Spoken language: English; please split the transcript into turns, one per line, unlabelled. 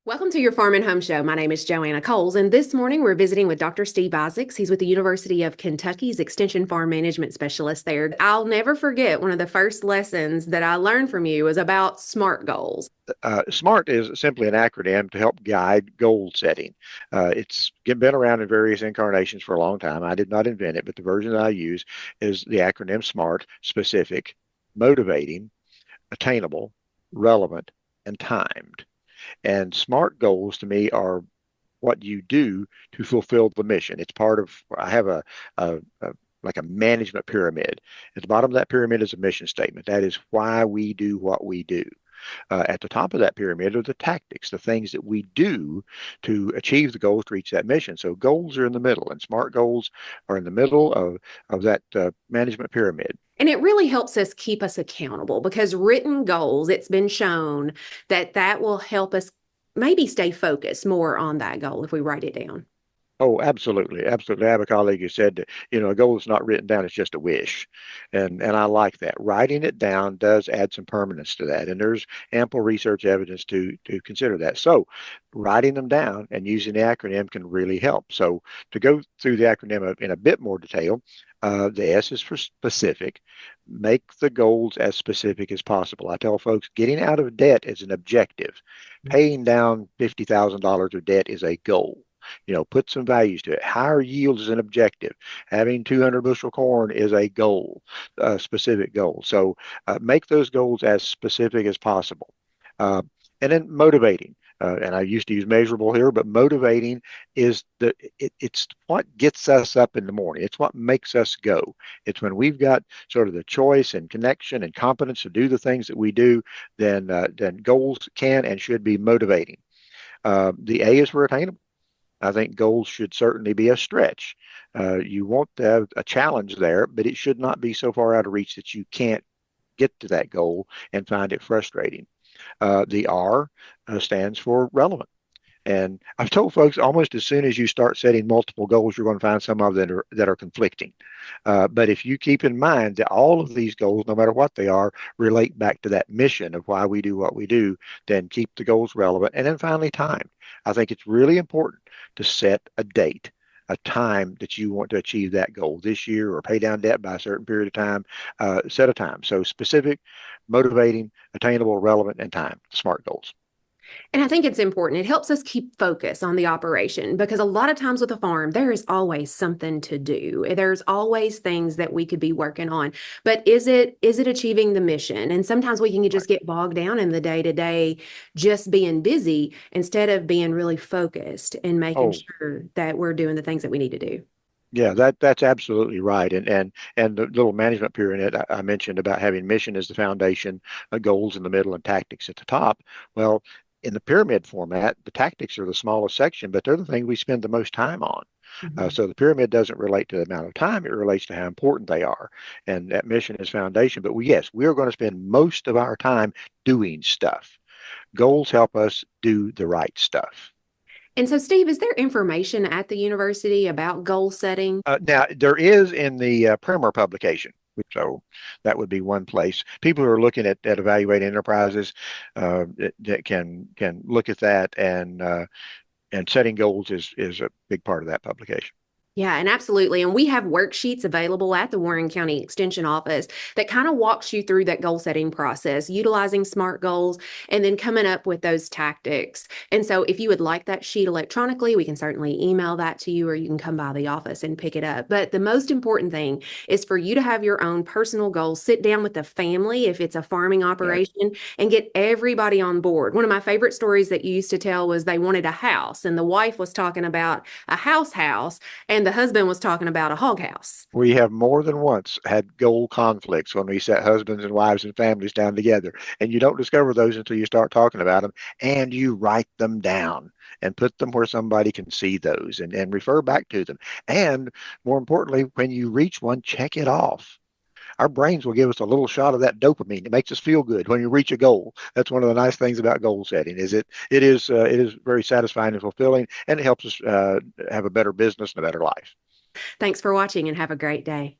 Welcome to your Farm and Home Show. My name is Joanna Coles, and this morning we're visiting with Dr. Steve Isaacs. He's with the University of Kentucky's Extension Farm Management Specialist there. I'll never forget one of the first lessons that I learned from you was about SMART goals.
SMART is simply an acronym to help guide goal setting. It's been around in various incarnations for a long time. I did not invent it, but the version that I use is the acronym SMART: specific, motivating, attainable, relevant, and timed. And SMART goals to me are what you do to fulfill the mission. It's part of, I have a like a management pyramid. At the bottom of that pyramid is a mission statement. That is why we do what we do. At the top of that pyramid are the tactics, the things that we do to achieve the goals to reach that mission. So goals are in the middle, and SMART goals are in the middle of that management pyramid.
And it really helps us keep us accountable because written goals, it's been shown that that will help us maybe stay focused more on that goal if we write it down.
Oh, absolutely, absolutely. I have a colleague who said that, a goal is not written down, it's just a wish. And I like that. Writing it down does add some permanence to that. And there's ample research evidence to consider that. So writing them down and using the acronym can really help. So to go through the acronym in a bit more detail, the S is for specific. Make the goals as specific as possible. I tell folks getting out of debt is an objective. Paying down $50,000 of debt is a goal. Put some values to it. Higher yield is an objective. Having 200 bushel corn is a goal, a specific goal. So make those goals as specific as possible. And then motivating. And I used to use measurable here, but motivating is it's what gets us up in the morning. It's what makes us go. It's when we've got sort of the choice and connection and competence to do the things that we do, then goals can and should be motivating. The A is for attainable. I think goals should certainly be a stretch. You want to have a challenge there, but it should not be so far out of reach that you can't get to that goal and find it frustrating. The R stands for relevant. And I've told folks almost as soon as you start setting multiple goals, you're going to find some of them that are conflicting. But if you keep in mind that all of these goals, no matter what they are, relate back to that mission of why we do what we do, then keep the goals relevant. And then finally, time. I think it's really important to set a date, a time that you want to achieve that goal this year or pay down debt by a certain period of time. Set a time. So specific, motivating, attainable, relevant, and time. SMART goals.
And I think it's important. It helps us keep focus on the operation because a lot of times with a farm, there is always something to do. There's always things that we could be working on. But is it achieving the mission? And sometimes we can
Right.
just get bogged down in the day to day, just being busy instead of being really focused and making
Oh,
sure that we're doing the things that we need to do.
yeah, that's absolutely right. And the little management pyramid I mentioned about having mission as the foundation, goals in the middle, and tactics at the top. Well, in the pyramid format, the tactics are the smallest section, but they're the thing we spend the most time on.
Mhm.
So the pyramid doesn't relate to the amount of time; it relates to how important they are. And that mission is foundation. But yes, we are going to spend most of our time doing stuff. Goals help us do the right stuff.
And so, Steve, is there information at the university about goal setting?
Now, there is in the primer publication. So that would be one place. People who are looking at evaluating enterprises that can look at that and setting goals is a big part of that publication.
Yeah, and absolutely. And we have worksheets available at the Warren County Extension Office that kind of walks you through that goal setting process, utilizing SMART goals and then coming up with those tactics. And so if you would like that sheet electronically, we can certainly email that to you or you can come by the office and pick it up. But the most important thing is for you to have your own personal goals, sit down with the family if it's a farming
Yes.
operation and get everybody on board. One of my favorite stories that you used to tell was they wanted a house and the wife was talking about a house and the husband was talking about a hog house.
We have more than once had goal conflicts when we set husbands and wives and families down together. And you don't discover those until you start talking about them and you write them down and put them where somebody can see those and refer back to them. And more importantly, when you reach one, check it off. Our brains will give us a little shot of that dopamine. It makes us feel good when you reach a goal. That's one of the nice things about goal setting. It is very satisfying and fulfilling, and it helps us have a better business and a better life.
Thanks for watching and have a great day.